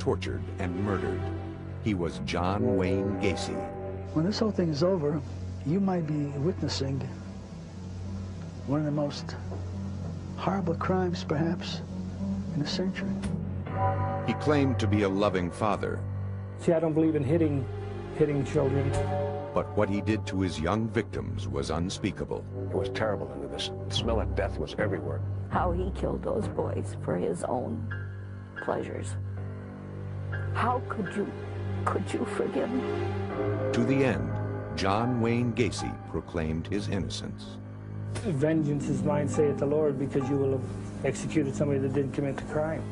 tortured and murdered. He was John Wayne Gacy. When this whole thing is over, you might be witnessing one of the most horrible crimes, perhaps, in a century. He claimed to be a loving father. See, I don't believe in hitting children. But what he did to his young victims was unspeakable. It was terrible, and the smell of death was everywhere. How he killed those boys for his own pleasures. How could you forgive him? To the end, John Wayne Gacy proclaimed his innocence. Vengeance is mine, saith the Lord, because you will have executed somebody that didn't commit the crime.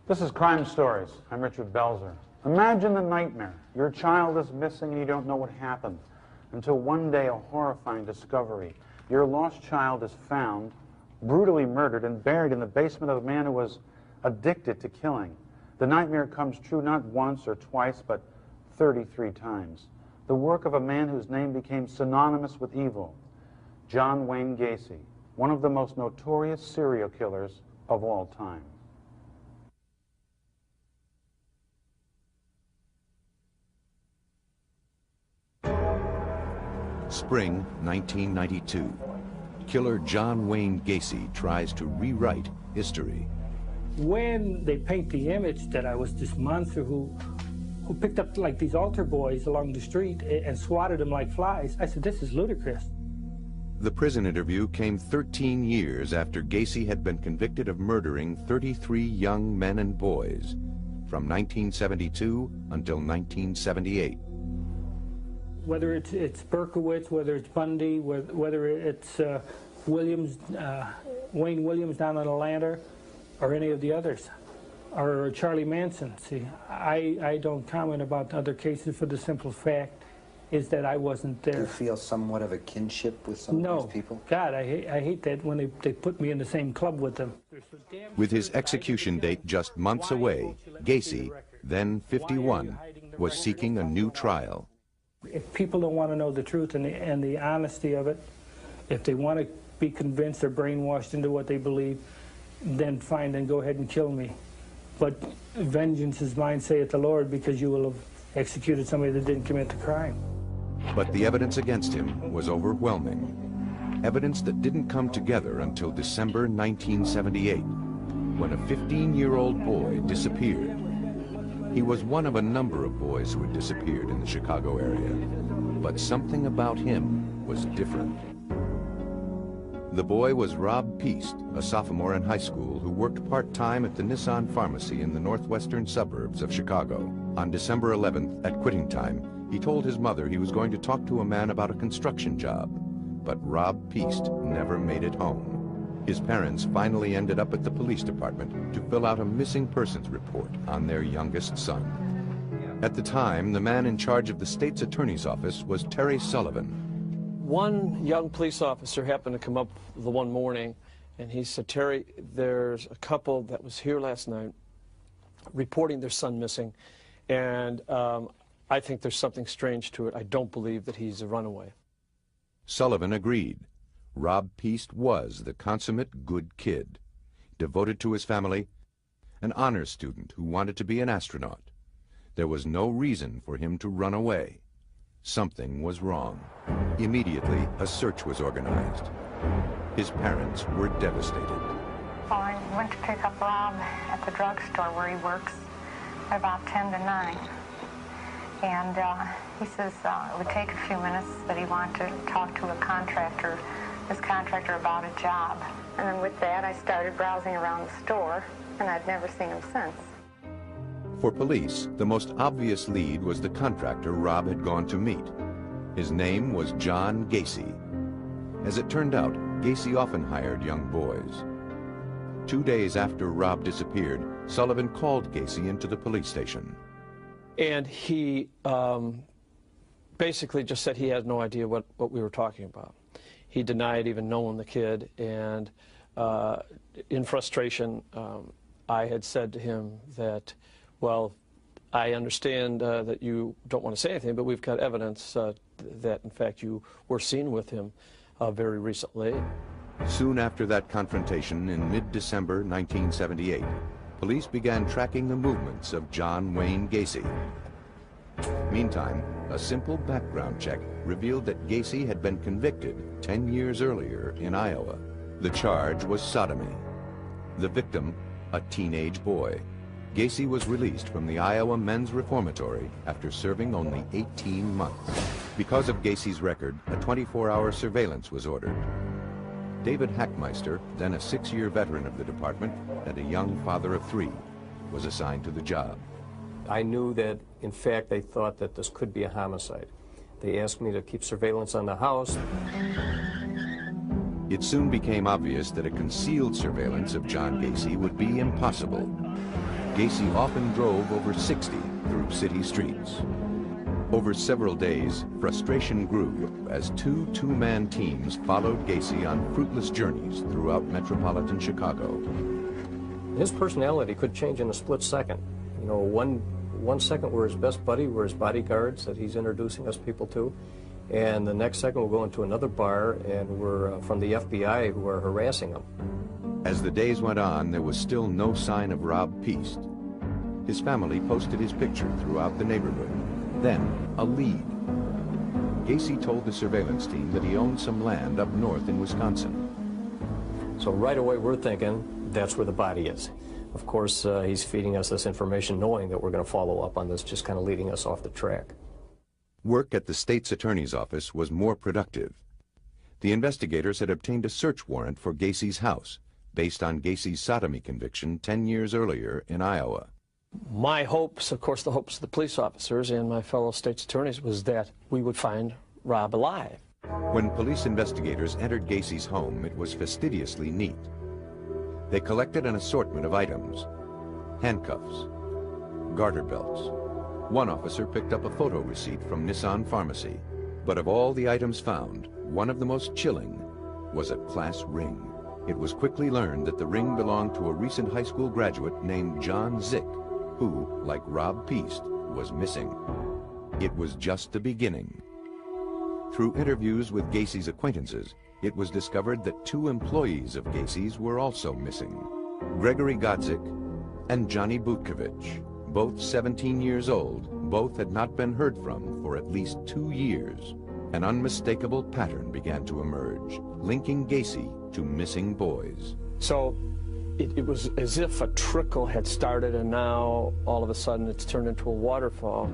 This is Crime Stories. I'm Richard Belzer. Imagine the nightmare. Your child is missing and you don't know what happened until one day a horrifying discovery. Your lost child is found, brutally murdered and buried in the basement of a man who was addicted to killing. The nightmare comes true not once or twice, but 33 times. The work of a man whose name became synonymous with evil, John Wayne Gacy, one of the most notorious serial killers of all time. Spring 1992. Killer John Wayne Gacy tries to rewrite history. When they paint the image that I was this monster who picked up like these altar boys along the street and swatted them like flies, I said, this is ludicrous. The prison interview came 13 years after Gacy had been convicted of murdering 33 young men and boys from 1972 until 1978. Whether it's Berkowitz, whether it's Bundy, whether it's Williams, Wayne Williams down in Atlanta, or any of the others, or Charlie Manson. See, I don't comment about other cases for the simple fact is that I wasn't there. Do you feel somewhat of a kinship with some of these people? God, I hate that when they put me in the same club with them. With his execution date just months away, Gacy, then 51, was seeking a new trial. If people don't want to know the truth and the honesty of it, if they want to be convinced or brainwashed into what they believe, then fine, then go ahead and kill me. But vengeance is mine, saith the Lord, because you will have executed somebody that didn't commit the crime. But the evidence against him was overwhelming. Evidence that didn't come together until December 1978, when a 15-year-old boy disappeared. He was one of a number of boys who had disappeared in the Chicago area, but something about him was different. The boy was Rob Peast, a sophomore in high school who worked part-time at the Nissan pharmacy in the northwestern suburbs of Chicago. On December 11th, at quitting time, he told his mother he was going to talk to a man about a construction job, but Rob Peast never made it home. His parents finally ended up at the police department to fill out a missing persons report on their youngest son. At the time, the man in charge of the state's attorney's office was Terry Sullivan. One young police officer happened to come up the one morning, and he said, Terry, there's a couple that was here last night reporting their son missing, and I think there's something strange to it. I don't believe that he's a runaway. Sullivan agreed. Rob Peast was the consummate good kid, devoted to his family, an honors student who wanted to be an astronaut. There was no reason for him to run away. Something was wrong. Immediately, a search was organized. His parents were devastated. Well, I went to pick up Rob at the drugstore where he works at about 10 to 9. And he says it would take a few minutes, that he wanted to talk to this contractor about a job. And then with that, I started browsing around the store, and I'd never seen him since. For police, the most obvious lead was the contractor Rob had gone to meet. His name was John Gacy. As it turned out, Gacy often hired young boys. 2 days after Rob disappeared, Sullivan called Gacy into the police station. And he basically just said he had no idea what we were talking about. He denied even knowing the kid, and in frustration, I had said to him that, well, I understand that you don't want to say anything, but we've got evidence that, in fact, you were seen with him very recently. Soon after that confrontation in mid-December 1978, police began tracking the movements of John Wayne Gacy. Meantime, a simple background check revealed that Gacy had been convicted 10 years earlier in Iowa. The charge was sodomy. The victim, a teenage boy. Gacy was released from the Iowa Men's Reformatory after serving only 18 months. Because of Gacy's record, a 24-hour surveillance was ordered. David Hackmeister, then a 6-year veteran of the department and a young father of 3, was assigned to the job. I knew that, in fact, they thought that this could be a homicide. They asked me to keep surveillance on the house. It soon became obvious that a concealed surveillance of John Gacy would be impossible. Gacy often drove over 60 through city streets. Over several days, frustration grew as two-man teams followed Gacy on fruitless journeys throughout metropolitan Chicago. His personality could change in a split second. You know, one second we're his best buddy, we're his bodyguards that he's introducing us people to, and the next second we'll go into another bar and we're from the FBI who are harassing him. As the days went on, there was still no sign of Rob Peast. His family posted his picture throughout the neighborhood. Then, a lead. Gacy told the surveillance team that he owned some land up north in Wisconsin. So right away we're thinking that's where the body is. Of course, he's feeding us this information knowing that we're going to follow up on this, just kind of leading us off the track. Work at the state's attorney's office was more productive. The investigators had obtained a search warrant for Gacy's house, based on Gacy's sodomy conviction 10 years earlier in Iowa. My hopes, of course the hopes of the police officers and my fellow state's attorneys, was that we would find Rob alive. When police investigators entered Gacy's home, it was fastidiously neat. They collected an assortment of items: handcuffs, garter belts. One officer picked up a photo receipt from Nissan Pharmacy. But of all the items found, one of the most chilling was a class ring. It was quickly learned that the ring belonged to a recent high school graduate named John Zick, who, like Rob Peast, was missing. It was just the beginning. Through interviews with Gacy's acquaintances, it was discovered that 2 employees of Gacy's were also missing: Gregory Godzik and Johnny Butkovich. Both 17 years old, both had not been heard from for at least 2 years. An unmistakable pattern began to emerge, linking Gacy to missing boys. So it was as if a trickle had started, and now all of a sudden it's turned into a waterfall.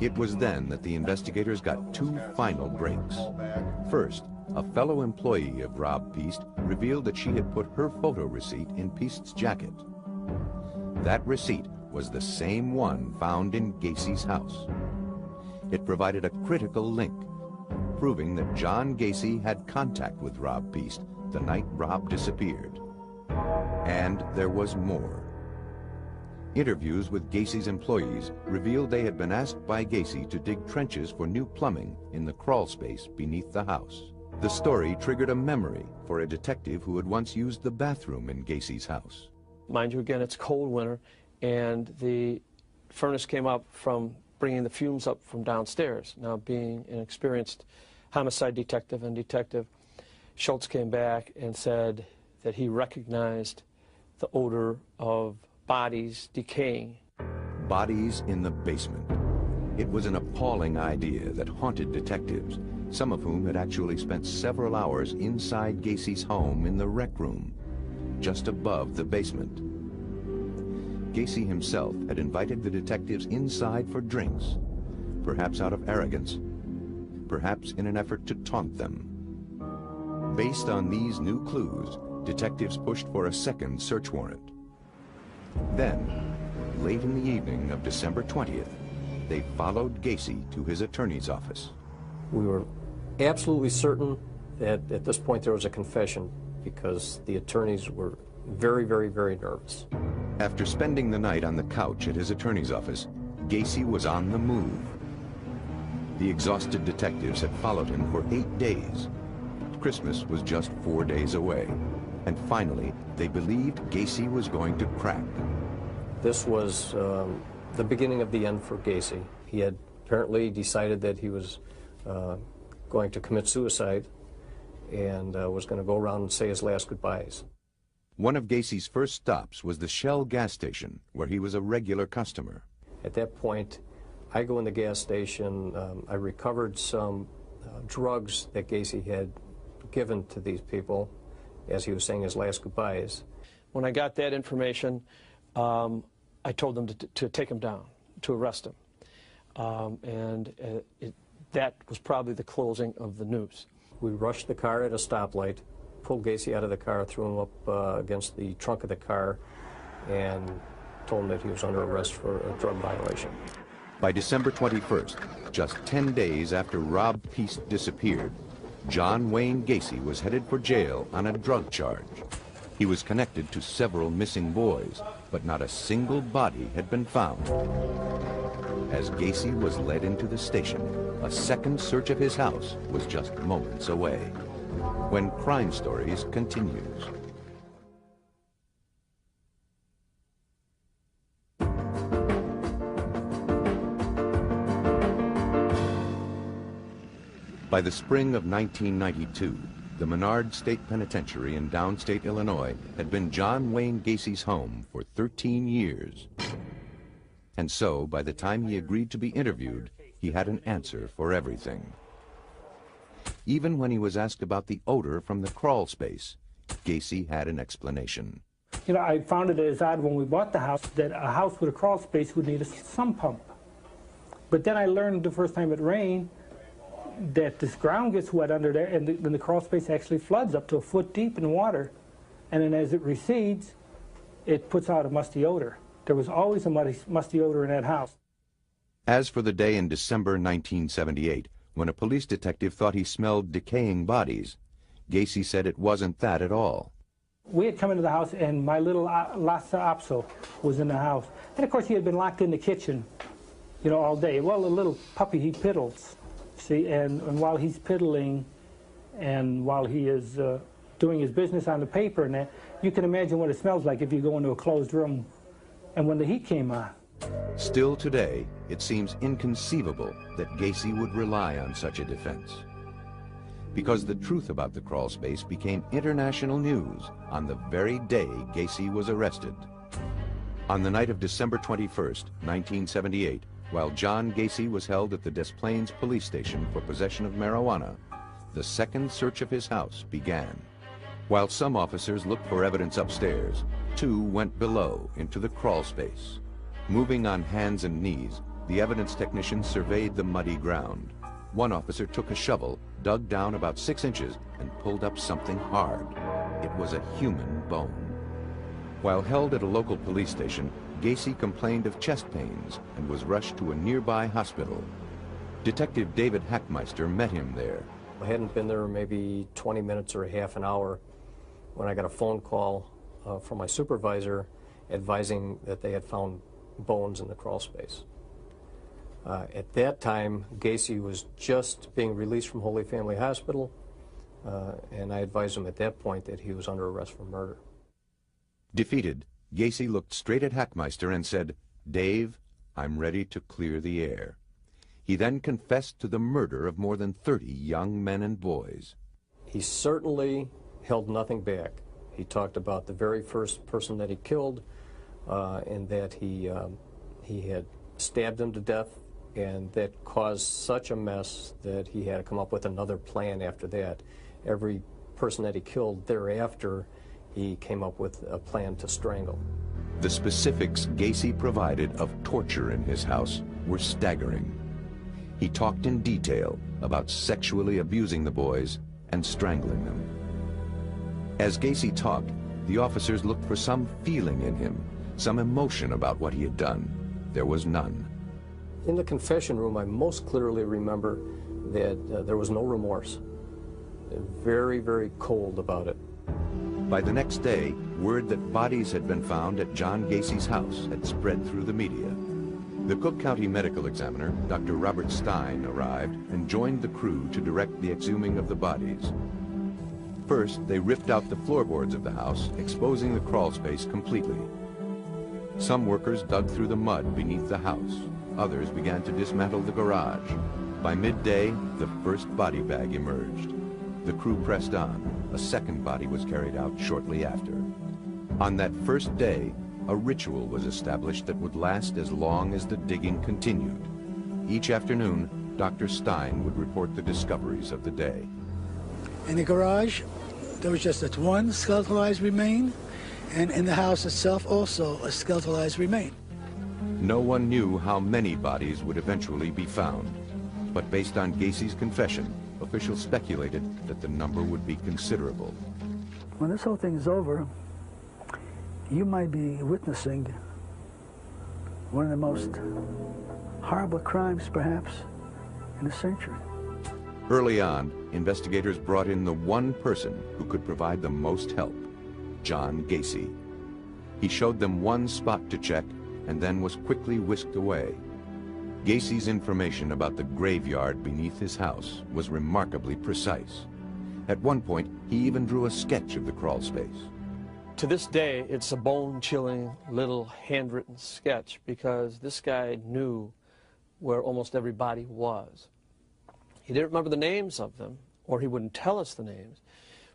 It was then that the investigators got 2 final breaks. First, a fellow employee of Rob Peast revealed that she had put her photo receipt in Peast's jacket. That receipt was the same one found in Gacy's house. It provided a critical link, proving that John Gacy had contact with Rob Peast the night Rob disappeared. And there was more. Interviews with Gacy's employees revealed they had been asked by Gacy to dig trenches for new plumbing in the crawl space beneath the house. The story triggered a memory for a detective who had once used the bathroom in Gacy's house. Mind you, again, it's cold winter, and the furnace came up from bringing the fumes up from downstairs. Now, being an experienced homicide detective and Detective Schultz came back and said that he recognized the odor of bodies decaying. Bodies in the basement. It was an appalling idea that haunted detectives, some of whom had actually spent several hours inside Gacy's home in the rec room, just above the basement. Gacy himself had invited the detectives inside for drinks, perhaps out of arrogance, perhaps in an effort to taunt them. Based on these new clues, detectives pushed for a second search warrant. Then, late in the evening of December 20th, they followed Gacy to his attorney's office. We were absolutely certain that at this point there was a confession because the attorneys were very, very, very nervous. After spending the night on the couch at his attorney's office, Gacy was on the move. The exhausted detectives had followed him for 8 days. Christmas was just 4 days away. And finally, they believed Gacy was going to crack. This was the beginning of the end for Gacy. He had apparently decided that he was going to commit suicide and was going to go around and say his last goodbyes. One of Gacy's first stops was the Shell gas station, where he was a regular customer. At that point, I go in the gas station. I recovered some drugs that Gacy had given to these people as he was saying his last goodbyes. When I got that information, I told them to take him down, to arrest him. That was probably the closing of the news. We rushed the car at a stoplight, pulled Gacy out of the car, threw him up against the trunk of the car, and told him that he was under arrest for a drug violation. By December 21st, just 10 days after Rob Peace disappeared, John Wayne Gacy was headed for jail on a drug charge. He was connected to several missing boys, but not a single body had been found. As Gacy was led into the station, a second search of his house was just moments away. When Crime Stories continues. By the spring of 1992, the Menard State Penitentiary in downstate Illinois had been John Wayne Gacy's home for 13 years. And so, by the time he agreed to be interviewed, he had an answer for everything. Even when he was asked about the odor from the crawl space, Gacy had an explanation. You know, I found it as odd when we bought the house that a house with a crawl space would need a sump pump. But then I learned the first time it rained that this ground gets wet under there, and then the crawl space actually floods up to a foot deep in water. And then as it recedes, it puts out a musty odor. There was always a musty odor in that house. As for the day in December 1978, when a police detective thought he smelled decaying bodies, Gacy said it wasn't that at all. We had come into the house, and my little Lhasa Apso was in the house. And of course, he had been locked in the kitchen, you know, all day. Well, the little puppy, he piddles, see, and while he's piddling and while he is doing his business on the paper and that, you can imagine what it smells like if you go into a closed room and when the heat came on. Still today, it seems inconceivable that Gacy would rely on such a defense. Because the truth about the crawl space became international news on the very day Gacy was arrested. On the night of December 21st, 1978, while John Gacy was held at the Des Plaines police station for possession of marijuana, the second search of his house began. While some officers looked for evidence upstairs, two went below into the crawl space. Moving on hands and knees, the evidence technicians surveyed the muddy ground. One officer took a shovel, dug down about 6 inches, and pulled up something hard. It was a human bone. While held at a local police station, Gacy complained of chest pains and was rushed to a nearby hospital. Detective David Hackmeister met him there. I hadn't been there maybe 20 minutes or a half an hour when I got a phone call from my supervisor advising that they had found bones in the crawl space. At that time, Gacy was just being released from Holy Family Hospital, and I advised him at that point that he was under arrest for murder. Defeated, Gacy looked straight at Hackmeister and said, "Dave, I'm ready to clear the air." He then confessed to the murder of more than 30 young men and boys. He certainly held nothing back. He talked about the very first person that he killed, and that he had stabbed him to death, and that caused such a mess that he had to come up with another plan after that. Every person that he killed thereafter, he came up with a plan to strangle. The specifics Gacy provided of torture in his house were staggering. He talked in detail about sexually abusing the boys and strangling them. As Gacy talked, the officers looked for some feeling in him, some emotion about what he had done. There was none. In the confession room, I most clearly remember that there was no remorse. Very, very cold about it. By the next day, word that bodies had been found at John Gacy's house had spread through the media. The Cook County medical examiner, Dr. Robert Stein, arrived and joined the crew to direct the exhuming of the bodies. First, they ripped out the floorboards of the house, exposing the crawl space completely. Some workers dug through the mud beneath the house. Others began to dismantle the garage. By midday, the first body bag emerged. The crew pressed on. A second body was carried out shortly after. On that first day, a ritual was established that would last as long as the digging continued. Each afternoon, Dr. Stein would report the discoveries of the day. In the garage, there was just that one skeletalized remain, and in the house itself also a skeletalized remain. No one knew how many bodies would eventually be found, but based on Gacy's confession, officials speculated that the number would be considerable. When this whole thing is over, you might be witnessing one of the most horrible crimes, perhaps, in a century. Early on, investigators brought in the one person who could provide the most help, John Gacy. He showed them one spot to check and then was quickly whisked away. Gacy's information about the graveyard beneath his house was remarkably precise. At one point, he even drew a sketch of the crawl space. To this day, it's a bone-chilling little handwritten sketch because this guy knew where almost every body was. He didn't remember the names of them, or he wouldn't tell us the names,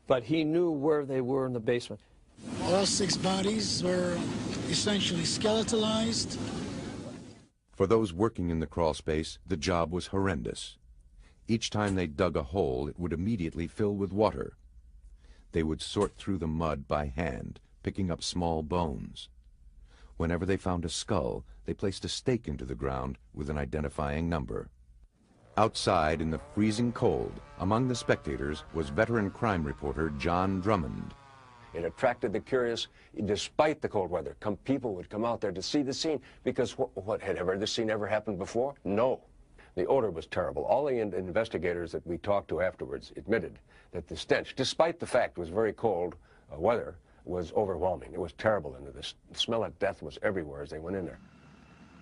but he knew where they were in the basement. All 6 bodies were essentially skeletalized. For those working in the crawl space, the job was horrendous. Each time they dug a hole, it would immediately fill with water. They would sort through the mud by hand, picking up small bones. Whenever they found a skull, they placed a stake into the ground with an identifying number. Outside in the freezing cold, among the spectators, was veteran crime reporter John Drummond. It attracted the curious, despite the cold weather. People would come out there to see the scene because what had this scene ever happened before? No. The odor was terrible. All the investigators that we talked to afterwards admitted that the stench, despite the fact it was very cold weather, was overwhelming. It was terrible in there. The smell of death was everywhere as they went in there.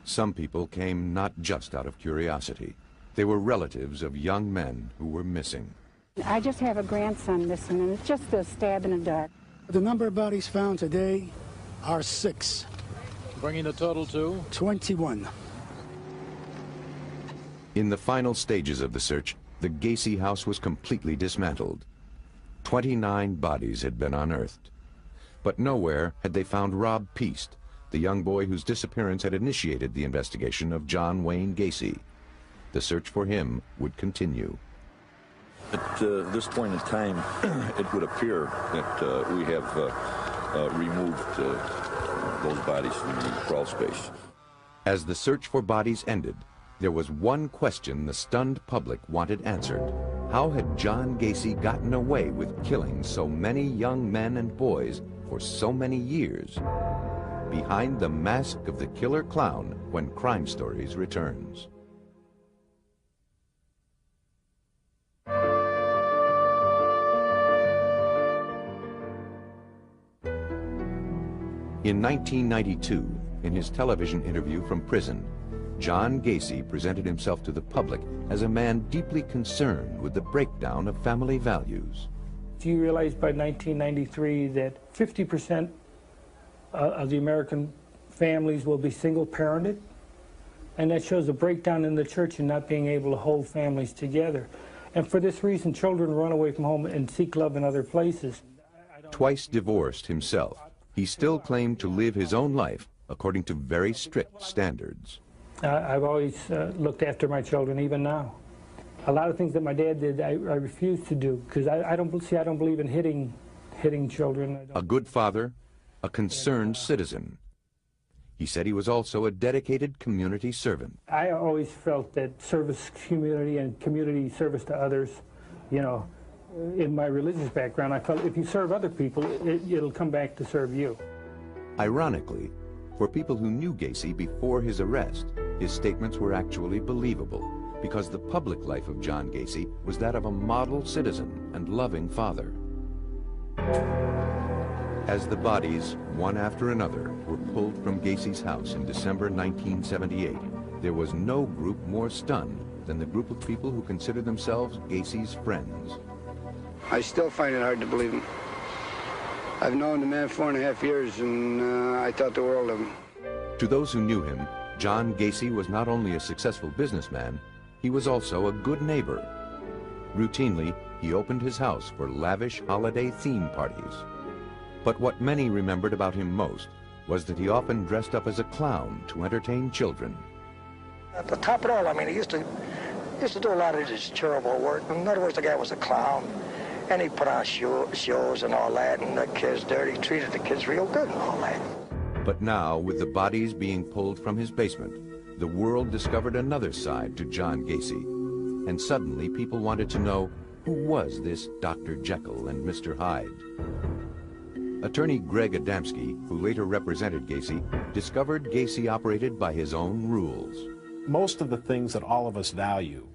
Some people came not just out of curiosity. They were relatives of young men who were missing. I just have a grandson missing, and it's just a stab in the dark. The number of bodies found today are 6. Bringing the total to? 21. In the final stages of the search, the Gacy house was completely dismantled. 29 bodies had been unearthed. But nowhere had they found Rob Peast, the young boy whose disappearance had initiated the investigation of John Wayne Gacy. The search for him would continue. At this point in time, it would appear that we have removed those bodies from the crawl space. As the search for bodies ended, there was one question the stunned public wanted answered. How had John Gacy gotten away with killing so many young men and boys for so many years? Behind the mask of the killer clown, when Crime Stories returns. In 1992, in his television interview from prison, John Gacy presented himself to the public as a man deeply concerned with the breakdown of family values. Do you realize by 1993 that 50% of the American families will be single-parented? And that shows a breakdown in the church and not being able to hold families together. And for this reason, children run away from home and seek love in other places. Twice divorced himself, he still claimed to live his own life according to very strict standards. I've always looked after my children, even now. A lot of things that my dad did, I refuse to do, because I don't believe in hitting children. A good father, a concerned citizen. He said he was also a dedicated community servant. I always felt that service community and community service to others, you know, in my religious background, I felt if you serve other people, it'll come back to serve you. Ironically, for people who knew Gacy before his arrest, his statements were actually believable, because the public life of John Gacy was that of a model citizen and loving father. As the bodies, one after another, were pulled from Gacy's house in December 1978, there was no group more stunned than the group of people who consider themselves Gacy's friends. I still find it hard to believe him. I've known the man 4.5 years, and I thought the world of him. To those who knew him, John Gacy was not only a successful businessman, he was also a good neighbor. Routinely, he opened his house for lavish holiday theme parties. But what many remembered about him most was that he often dressed up as a clown to entertain children. At the top of it all, I mean, he used to do a lot of his charitable work. In other words, the guy was a clown, and he put on shows and all that, and the kids there, he treated the kids real good and all that. But now, with the bodies being pulled from his basement, the world discovered another side to John Gacy. And suddenly, people wanted to know, who was this Dr. Jekyll and Mr. Hyde? Attorney Greg Adamski, who later represented Gacy, discovered Gacy operated by his own rules. Most of the things that all of us value,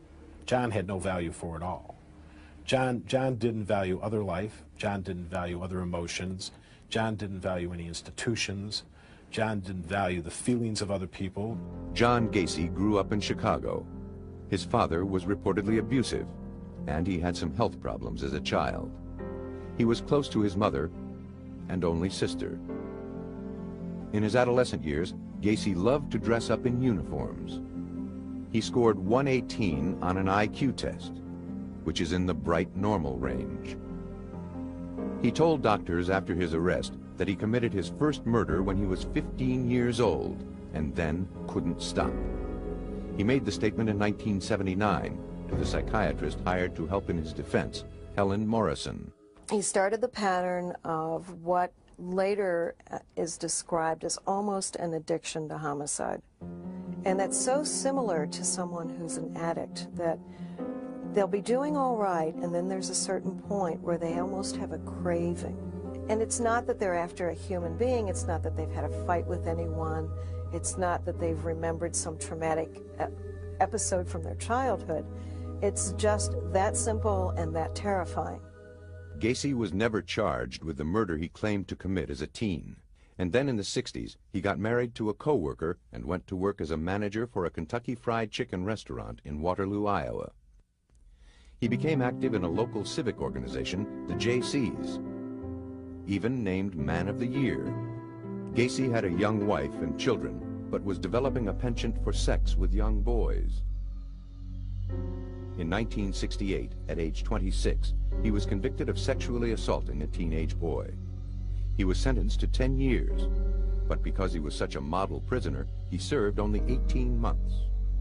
John had no value for at all. John didn't value other life. John didn't value other emotions. John didn't value any institutions. John didn't value the feelings of other people. John Gacy grew up in Chicago. His father was reportedly abusive, and he had some health problems as a child. He was close to his mother and only sister. In his adolescent years, Gacy loved to dress up in uniforms. He scored 118 on an IQ test, which is in the bright normal range. He told doctors after his arrest that he committed his first murder when he was 15 years old and then couldn't stop. He made the statement in 1979 to the psychiatrist hired to help in his defense, Helen Morrison. He started the pattern of what later is described as almost an addiction to homicide. And that's so similar to someone who's an addict that they'll be doing all right, and then there's a certain point where they almost have a craving. And it's not that they're after a human being, it's not that they've had a fight with anyone, it's not that they've remembered some traumatic episode from their childhood. It's just that simple and that terrifying. Gacy was never charged with the murder he claimed to commit as a teen. And then in the 60s, he got married to a co-worker and went to work as a manager for a Kentucky Fried Chicken restaurant in Waterloo, Iowa. He became active in a local civic organization, the Jaycees, even named Man of the Year. Gacy had a young wife and children, but was developing a penchant for sex with young boys. In 1968, at age 26, he was convicted of sexually assaulting a teenage boy. He was sentenced to 10 years, but because he was such a model prisoner, he served only 18 months.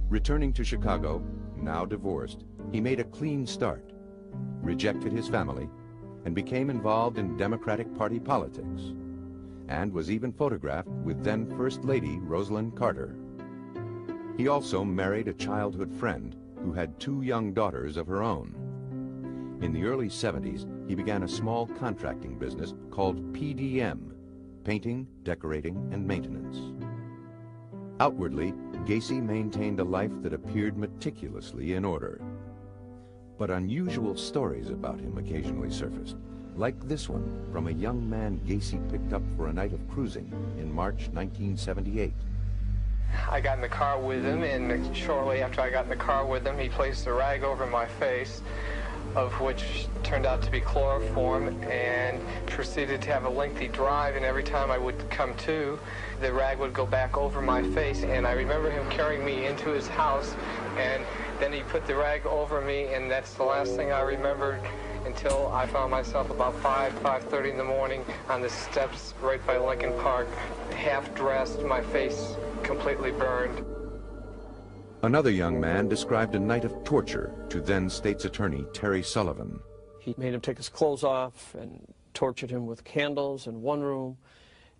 Returning to Chicago, now divorced, he made a clean start, rejected his family, and became involved in Democratic Party politics, and was even photographed with then First Lady Rosalind Carter. He also married a childhood friend who had 2 young daughters of her own. In the early 70s, he began a small contracting business called PDM, Painting, Decorating, and Maintenance. Outwardly, Gacy maintained a life that appeared meticulously in order. But unusual stories about him occasionally surfaced, like this one from a young man Gacy picked up for a night of cruising in March 1978. I got in the car with him, and shortly after I got in the car with him, he placed a rag over my face, of which turned out to be chloroform, and proceeded to have a lengthy drive, and every time I would come to, the rag would go back over my face, and I remember him carrying me into his house, and then he put the rag over me, and that's the last thing I remembered until I found myself about 5:30 in the morning on the steps right by Lincoln Park, half dressed, my face completely burned. Another young man described a night of torture to then State's Attorney Terry Sullivan. He made him take his clothes off and tortured him with candles in one room,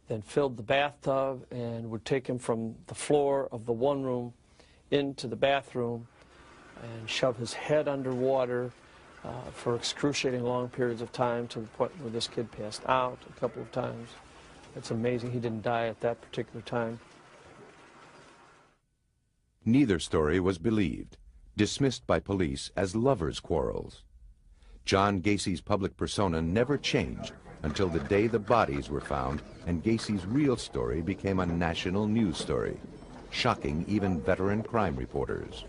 then filled the bathtub and would take him from the floor of the one room into the bathroom and shove his head underwater for excruciating long periods of time, to the point where this kid passed out a couple of times. It's amazing he didn't die at that particular time. Neither story was believed, dismissed by police as lovers' quarrels. John Gacy's public persona never changed until the day the bodies were found and Gacy's real story became a national news story. shocking even veteran crime reporters.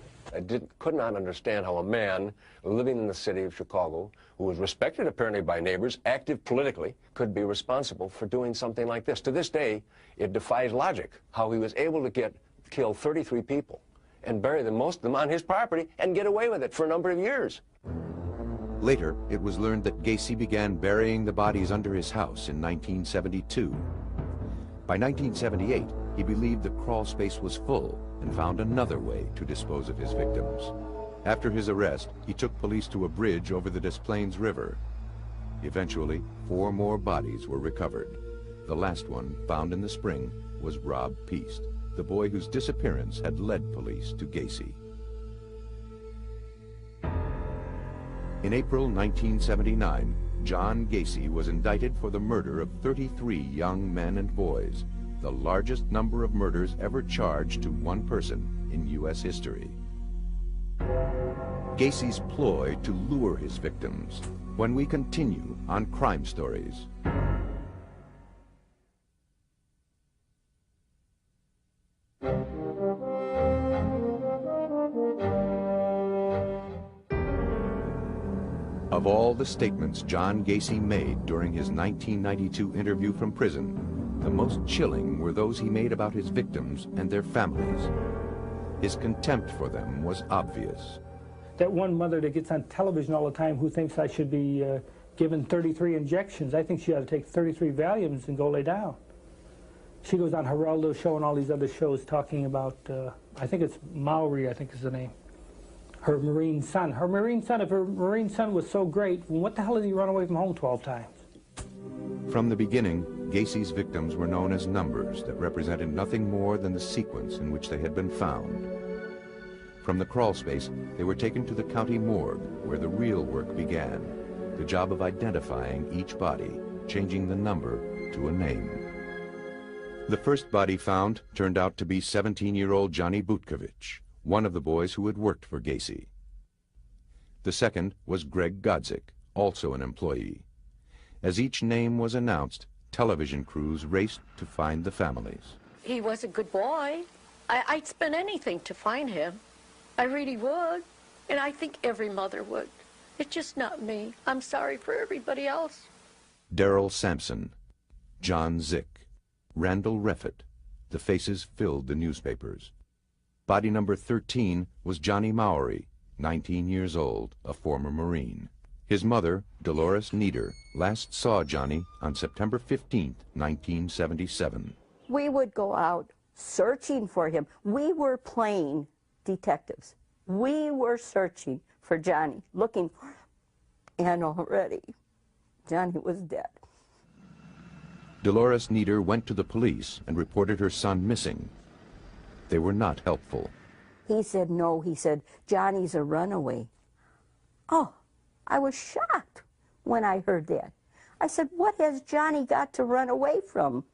Could not understand how a man living in the city of Chicago, who was respected apparently by neighbors, active politically, could be responsible for doing something like this. To this day, it defies logic how he was able to kill 33 people and bury most of them on his property and get away with it for a number of years. Later, it was learned that Gacy began burying the bodies under his house in 1972. By 1978, he believed the crawl space was full and found another way to dispose of his victims. After his arrest, he took police to a bridge over the Des Plaines River. Eventually, 4 more bodies were recovered. The last one, found in the spring, was Rob Piest, the boy whose disappearance had led police to Gacy. In April 1979, John Gacy was indicted for the murder of 33 young men and boys, the largest number of murders ever charged to one person in U.S. history. Gacy's ploy to lure his victims, when we continue on Crime Stories. Of all the statements John Gacy made during his 1992 interview from prison, the most chilling were those he made about his victims and their families. His contempt for them was obvious. That one mother that gets on television all the time who thinks I should be given 33 injections, I think she ought to take 33 Valiums and go lay down. She goes on Geraldo show and all these other shows talking about, I think it's Maori, I think is the name. Her Marine son. Her Marine son, if her Marine son was so great, what the hell did he run away from home 12 times? From the beginning, Gacy's victims were known as numbers that represented nothing more than the sequence in which they had been found. From the crawl space, they were taken to the county morgue, where the real work began, the job of identifying each body, changing the number to a name. The first body found turned out to be 17-year-old Johnny Butkovich, one of the boys who had worked for Gacy. The second was Greg Godzik, also an employee. As each name was announced, television crews raced to find the families. He was a good boy. I'd spend anything to find him. I really would. And I think every mother would. It's just not me. I'm sorry for everybody else. Darrell Sampson, John Zick, Randall Reffett. The faces filled the newspapers. Body number 13 was Johnny Maori, 19 years old, a former Marine. His mother, Dolores Nieder, last saw Johnny on September 15, 1977. We would go out searching for him. We were playing detectives. We were searching for Johnny, looking for him. And already, Johnny was dead. Dolores Nieder went to the police and reported her son missing. They were not helpful. He said, no, he said, Johnny's a runaway. Oh, I was shocked when I heard that. I said, what has Johnny got to run away from?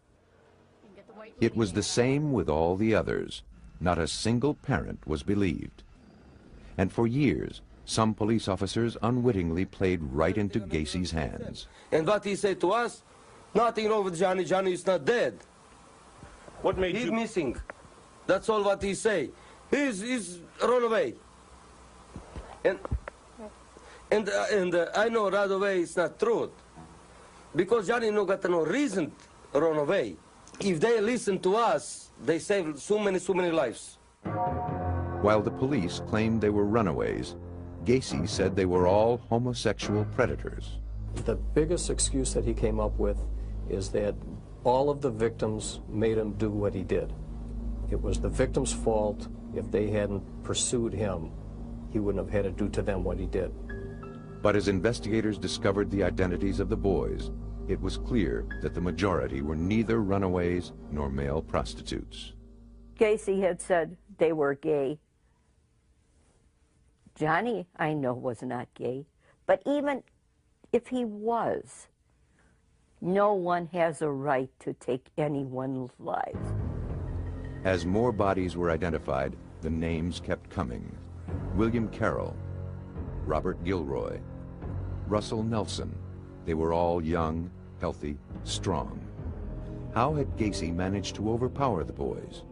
It was the same with all the others. Not a single parent was believed. And for years, some police officers unwittingly played right into Gacy's hands. And what he said to us, nothing wrong with Johnny. Johnny is not dead. What made He's missing. That's all what he say. He's run away. And I know right away it's not true. Because Johnny no got no reason to run away. If they listen to us, they save so many lives. While the police claimed they were runaways, Gacy said they were all homosexual predators. The biggest excuse that he came up with is that all of the victims made him do what he did. It was the victim's fault. If they hadn't pursued him, he wouldn't have had to do to them what he did. But as investigators discovered the identities of the boys, it was clear that the majority were neither runaways nor male prostitutes. Gacy had said they were gay. Johnny, I know, was not gay. But even if he was, no one has a right to take anyone's lives. As more bodies were identified, the names kept coming. William Carroll, Robert Gilroy, Russell Nelson. They were all young, healthy, strong. How had Gacy managed to overpower the boys?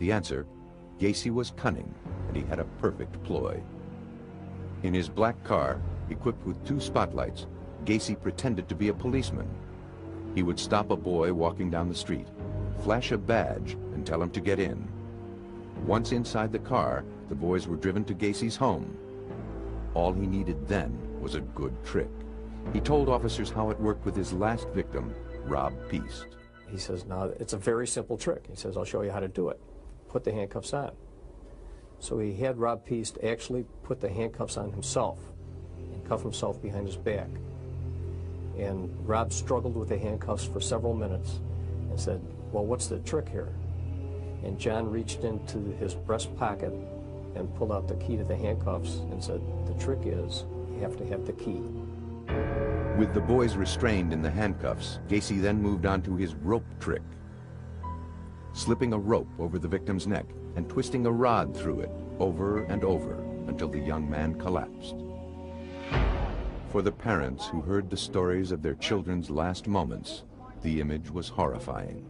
the answer, Gacy was cunning, and he had a perfect ploy. In his black car, equipped with 2 spotlights, Gacy pretended to be a policeman. He would stop a boy walking down the street, flash a badge, and tell him to get in. Once inside the car, the boys were driven to Gacy's home. All he needed then was a good trick. He told officers how it worked with his last victim, Rob Peast. He says, now, it's a very simple trick. He says, I'll show you how to do it. Put the handcuffs on. So he had Rob Peast actually put the handcuffs on himself and cuff himself behind his back. And Rob struggled with the handcuffs for several minutes and said, well, what's the trick here? And John reached into his breast pocket and pulled out the key to the handcuffs and said, the trick is you have to have the key. With the boys restrained in the handcuffs, Gacy then moved on to his rope trick. Slipping a rope over the victim's neck and twisting a rod through it over and over until the young man collapsed. For the parents who heard the stories of their children's last moments, the image was horrifying.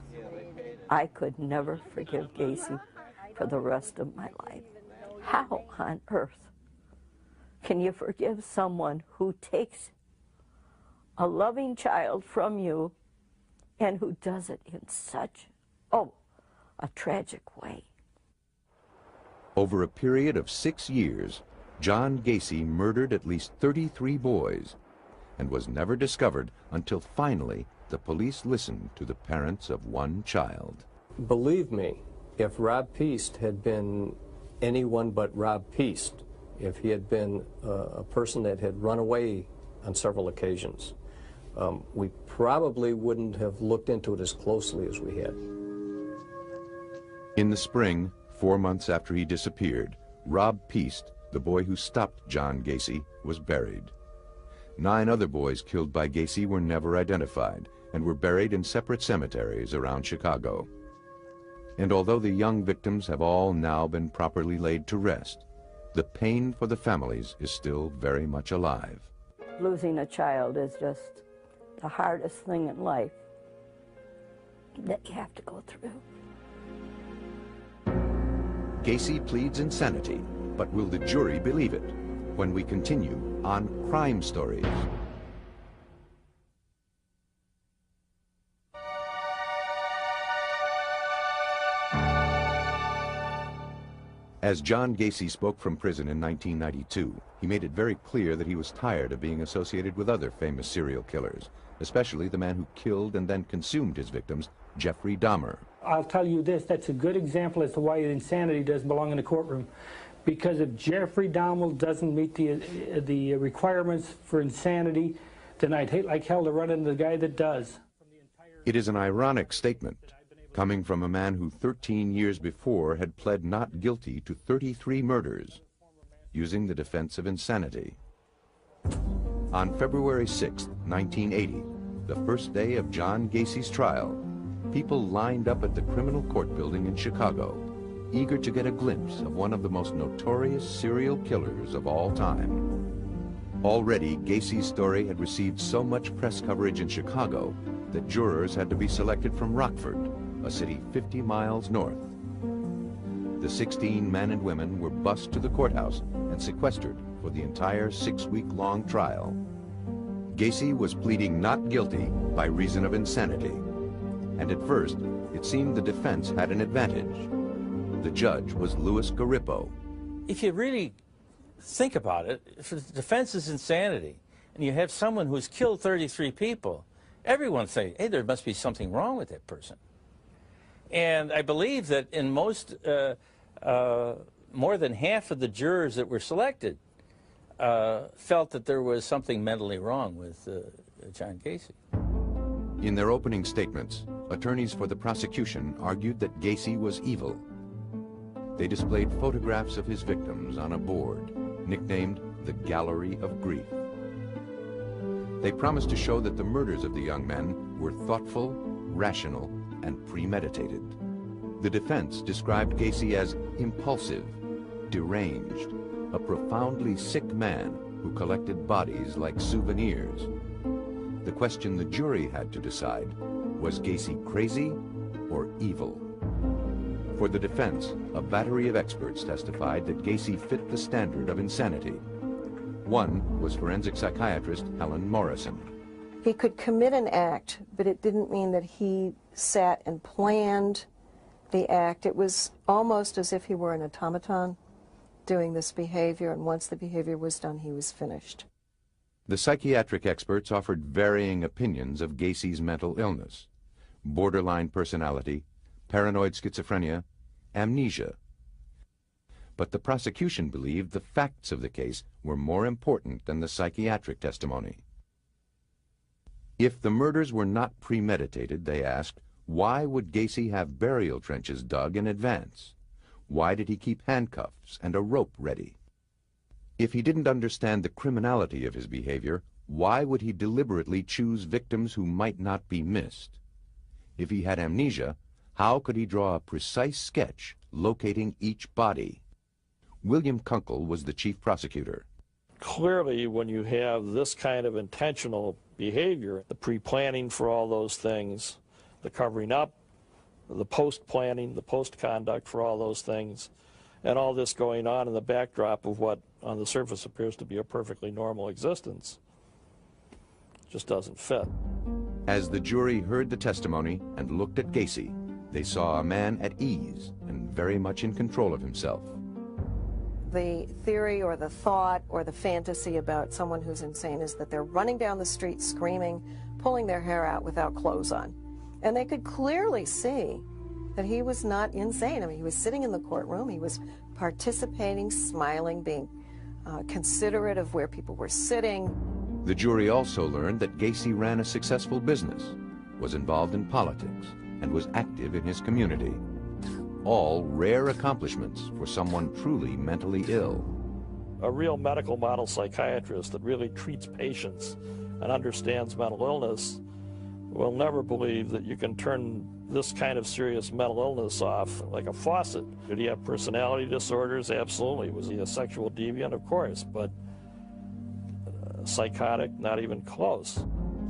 I could never forgive Gacy for the rest of my life. How on earth can you forgive someone who takes a loving child from you and who does it in such, a tragic way? Over a period of 6 years, John Gacy murdered at least 33 boys and was never discovered until finally the police listened to the parents of one child. Believe me, if Rob Peast had been anyone but Rob Peast, if he had been a person that had run away on several occasions, we probably wouldn't have looked into it as closely as we had. In the spring, 4 months after he disappeared, Rob Peast, the boy who stopped John Gacy, was buried. 9 other boys killed by Gacy were never identified and were buried in separate cemeteries around Chicago. And although the young victims have all now been properly laid to rest, the pain for the families is still very much alive. Losing a child is just the hardest thing in life that you have to go through. Gacy pleads insanity, but will the jury believe it? When we continue on Crime Stories. As John Gacy spoke from prison in 1992, he made it very clear that he was tired of being associated with other famous serial killers, especially the man who killed and then consumed his victims, Jeffrey Dahmer. I'll tell you this, that's a good example as to why insanity doesn't belong in the courtroom. Because if Jeffrey Dahmer doesn't meet the requirements for insanity, then I'd hate like hell to run into the guy that does. It is an ironic statement, coming from a man who 13 years before had pled not guilty to 33 murders, using the defense of insanity. On February 6, 1980, the first day of John Gacy's trial, people lined up at the criminal court building in Chicago, eager to get a glimpse of one of the most notorious serial killers of all time. Already, Gacy's story had received so much press coverage in Chicago that jurors had to be selected from Rockford, a city 50 miles north. The 16 men and women were bused to the courthouse and sequestered for the entire 6-week-long trial. Gacy was pleading not guilty by reason of insanity. And at first, it seemed the defense had an advantage. The judge was Louis Garippo. If you really think about it, if the defense is insanity, and you have someone who's killed 33 people, everyone say, hey, there must be something wrong with that person. And I believe that in most, more than half of the jurors that were selected felt that there was something mentally wrong with John Gacy. In their opening statements, attorneys for the prosecution argued that Gacy was evil. They displayed photographs of his victims on a board, nicknamed the Gallery of Grief. They promised to show that the murders of the young men were thoughtful, rational, and premeditated. The defense described Gacy as impulsive, deranged, a profoundly sick man who collected bodies like souvenirs. The question the jury had to decide, was Gacy crazy or evil? For the defense, a battery of experts testified that Gacy fit the standard of insanity. One was forensic psychiatrist Helen Morrison. He could commit an act, but it didn't mean that he sat and planned the act. It was almost as if he were an automaton doing this behavior, and once the behavior was done, he was finished. The psychiatric experts offered varying opinions of Gacy's mental illness: borderline personality, paranoid schizophrenia, amnesia. But the prosecution believed the facts of the case were more important than the psychiatric testimony. If the murders were not premeditated, they asked, why would Gacy have burial trenches dug in advance? Why did he keep handcuffs and a rope ready? If he didn't understand the criminality of his behavior, why would he deliberately choose victims who might not be missed? If he had amnesia, how could he draw a precise sketch locating each body? William Kunkel was the chief prosecutor. Clearly, when you have this kind of intentional behavior, the pre-planning for all those things, the covering up, the post-planning, the post-conduct for all those things, and all this going on in the backdrop of what on the surface appears to be a perfectly normal existence, just doesn't fit. As the jury heard the testimony and looked at Gacy, they saw a man at ease and very much in control of himself. The theory or the thought or the fantasy about someone who's insane is that they're running down the street screaming, pulling their hair out without clothes on. And they could clearly see that he was not insane. I mean, he was sitting in the courtroom, he was participating, smiling, being considerate of where people were sitting. The jury also learned that Gacy ran a successful business, was involved in politics, and was active in his community. All rare accomplishments for someone truly mentally ill. A real medical model psychiatrist that really treats patients and understands mental illness will never believe that you can turn this kind of serious mental illness off like a faucet. Did he have personality disorders? Absolutely. Was he a sexual deviant? Of course, but psychotic? Not even close.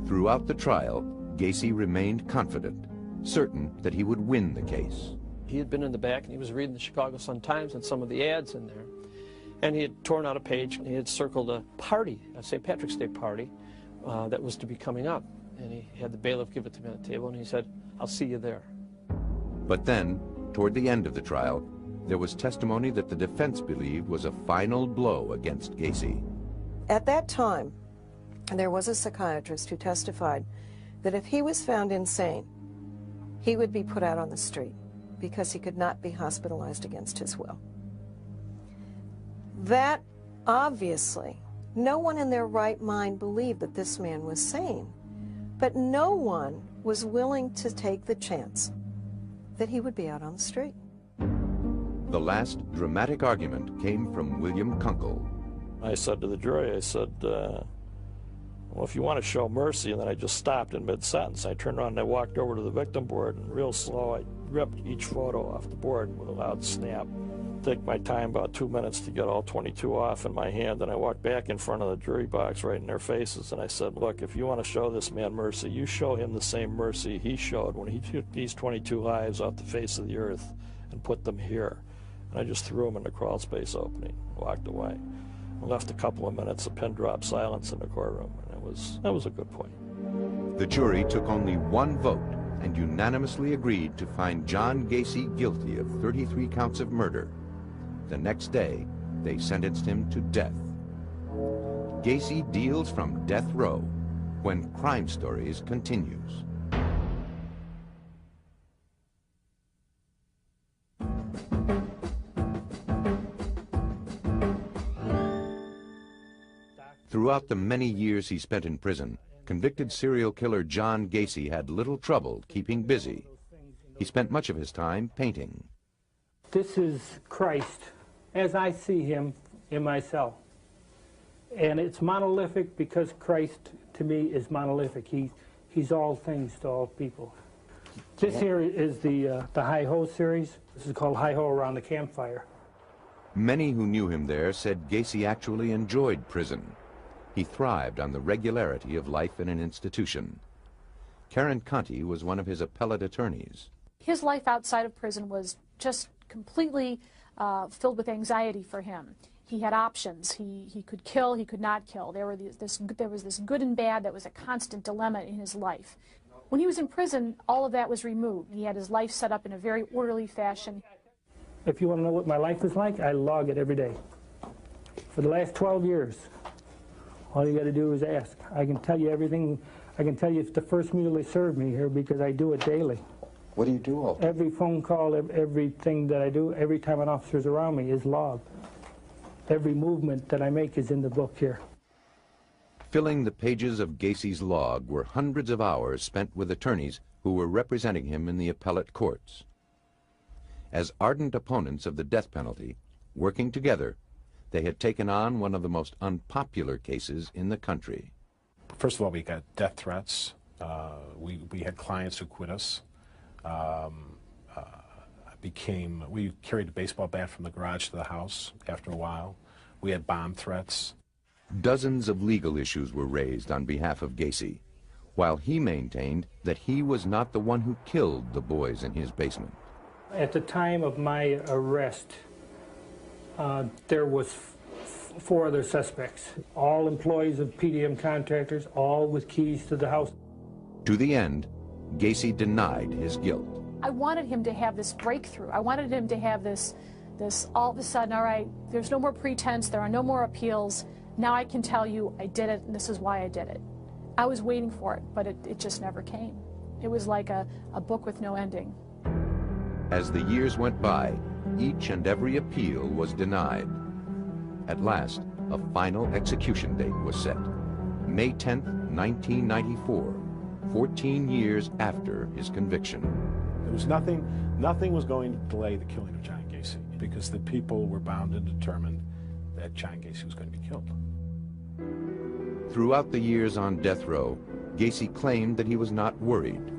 Throughout the trial, Gacy remained confident, certain that he would win the case. He had been in the back and he was reading the Chicago Sun-Times and some of the ads in there. And he had torn out a page and he had circled a party, a St. Patrick's Day party, that was to be coming up. And he had the bailiff give it to me on the table and he said, "I'll see you there." But then, toward the end of the trial, there was testimony that the defense believed was a final blow against Gacy. At that time, there was a psychiatrist who testified that if he was found insane, he would be put out on the street because he could not be hospitalized against his will. That, obviously, no one in their right mind believed that this man was sane, but no one was willing to take the chance that he would be out on the street. The last dramatic argument came from William Kunkel. I said to the jury, I said, well, if you want to show mercy, and then I just stopped in mid-sentence. I turned around and I walked over to the victim board, and real slow, I ripped each photo off the board with a loud snap. Take my time, about 2 minutes, to get all 22 off in my hand, and I walked back in front of the jury box right in their faces, and I said, look, if you want to show this man mercy, you show him the same mercy he showed when he took these 22 lives off the face of the earth and put them here. And I just threw them in the crawl space opening, walked away. I left a couple of minutes of pin-drop silence in the courtroom, and that was a good point. The jury took only one vote and unanimously agreed to find John Gacy guilty of 33 counts of murder. The next day, they sentenced him to death. Gacy deals from death row when Crime Stories continues. Throughout the many years he spent in prison, convicted serial killer John Gacy had little trouble keeping busy. He spent much of his time painting. This is Christ, as I see him in my cell. And it's monolithic because Christ, to me, is monolithic. He's all things to all people. This here is the Hi-Ho series. This is called Hi-Ho Around the Campfire. Many who knew him there said Gacy actually enjoyed prison. He thrived on the regularity of life in an institution. Karen Conti was one of his appellate attorneys. His life outside of prison was just completely filled with anxiety for him. He had options. He could kill, he could not kill. There was this good and bad that was a constant dilemma in his life. When he was in prison, all of that was removed. He had his life set up in a very orderly fashion. If you want to know what my life is like, I log it every day. For the last 12 years, all you got to do is ask. I can tell you everything. I can tell you the first meal they served me here because I do it daily. What do you do all day? Every phone call, everything that I do, every time an officer's around me is logged. Every movement that I make is in the book here. Filling the pages of Gacy's log were hundreds of hours spent with attorneys who were representing him in the appellate courts. As ardent opponents of the death penalty, working together, they had taken on one of the most unpopular cases in the country. First of all, we got death threats. We had clients who quit us. We carried a baseball bat from the garage to the house after a while. We had bomb threats. Dozens of legal issues were raised on behalf of Gacy, while he maintained that he was not the one who killed the boys in his basement. At the time of my arrest, there was 4 other suspects, all employees of PDM contractors, all with keys to the house. To the end, Gacy denied his guilt. I wanted him to have this breakthrough. I wanted him to have this all of a sudden, all right, there's no more pretense, there are no more appeals. Now I can tell you I did it, and this is why I did it. I was waiting for it, but it just never came. It was like a book with no ending. As the years went by, each and every appeal was denied. At last, a final execution date was set. May 10th, 1994, 14 years after his conviction. There was nothing was going to delay the killing of John Gacy because the people were bound and determined that John Gacy was going to be killed. Throughout the years on death row, Gacy claimed that he was not worried.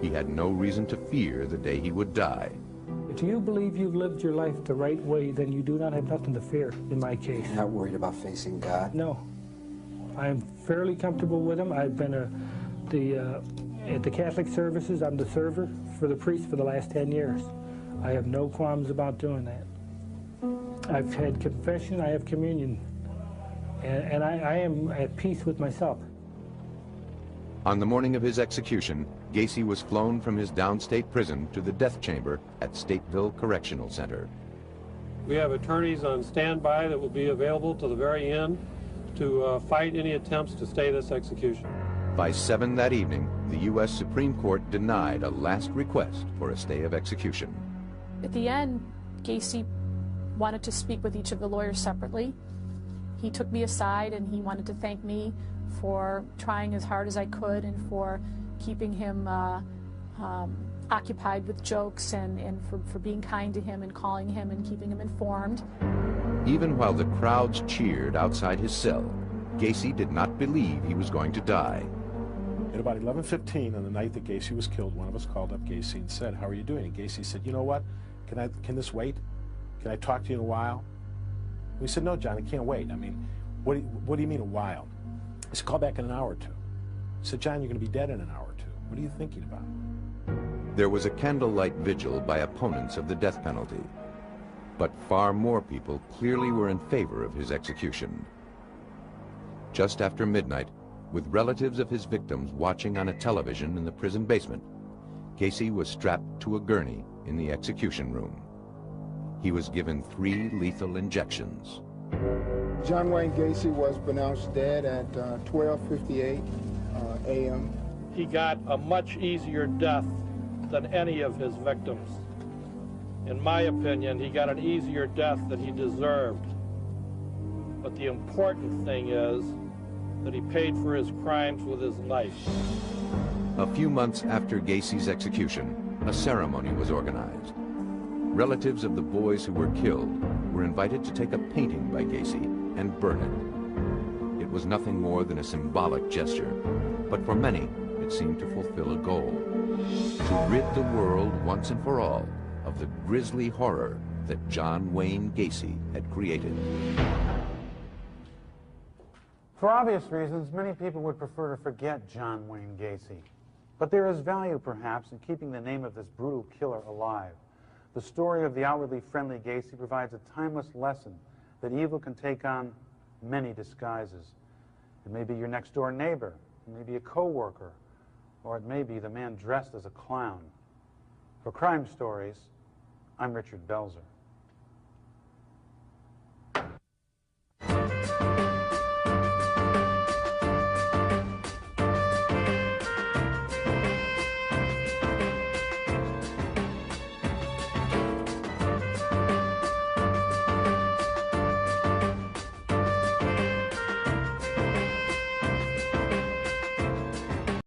He had no reason to fear the day he would die. If you believe you've lived your life the right way, then you do not have nothing to fear, in my case. You're not worried about facing God? No. I'm fairly comfortable with him. I've been at the Catholic services, I'm the server for the priest for the last 10 years. I have no qualms about doing that. I've had confession, I have communion, and I am at peace with myself. On the morning of his execution, Gacy was flown from his downstate prison to the death chamber at Stateville Correctional Center. We have attorneys on standby that will be available to the very end to fight any attempts to stay this execution. By 7 that evening, the U.S. Supreme Court denied a last request for a stay of execution. At the end, Gacy wanted to speak with each of the lawyers separately. He took me aside and he wanted to thank me for trying as hard as I could and for keeping him occupied with jokes and for being kind to him and calling him and keeping him informed. Even while the crowds cheered outside his cell, Gacy did not believe he was going to die. At about 11:15 on the night that Gacy was killed, one of us called up Gacy and said, "How are you doing?" And Gacy said, "You know what? Can this wait? Can I talk to you in a while?" We said, "No, John, I can't wait. I mean, what do you mean a while?" He said, "Call back in an hour or two." I said, "John, you're going to be dead in an hour or two. What are you thinking about?" There was a candlelight vigil by opponents of the death penalty, but far more people clearly were in favor of his execution. Just after midnight, with relatives of his victims watching on a television in the prison basement, Gacy was strapped to a gurney in the execution room. He was given 3 lethal injections. John Wayne Gacy was pronounced dead at 12:58 a.m. He got a much easier death than any of his victims. In my opinion, he got an easier death than he deserved. But the important thing is that he paid for his crimes with his life. A few months after Gacy's execution, a ceremony was organized. Relatives of the boys who were killed were invited to take a painting by Gacy and burn it. It was nothing more than a symbolic gesture, but for many, it seemed to fulfill a goal: to rid the world once and for all of the grisly horror that John Wayne Gacy had created. For obvious reasons, many people would prefer to forget John Wayne Gacy. But there is value, perhaps, in keeping the name of this brutal killer alive. The story of the outwardly friendly Gacy provides a timeless lesson that evil can take on many disguises. It may be your next-door neighbor, it may be a co-worker, or it may be the man dressed as a clown. For Crime Stories, I'm Richard Belzer.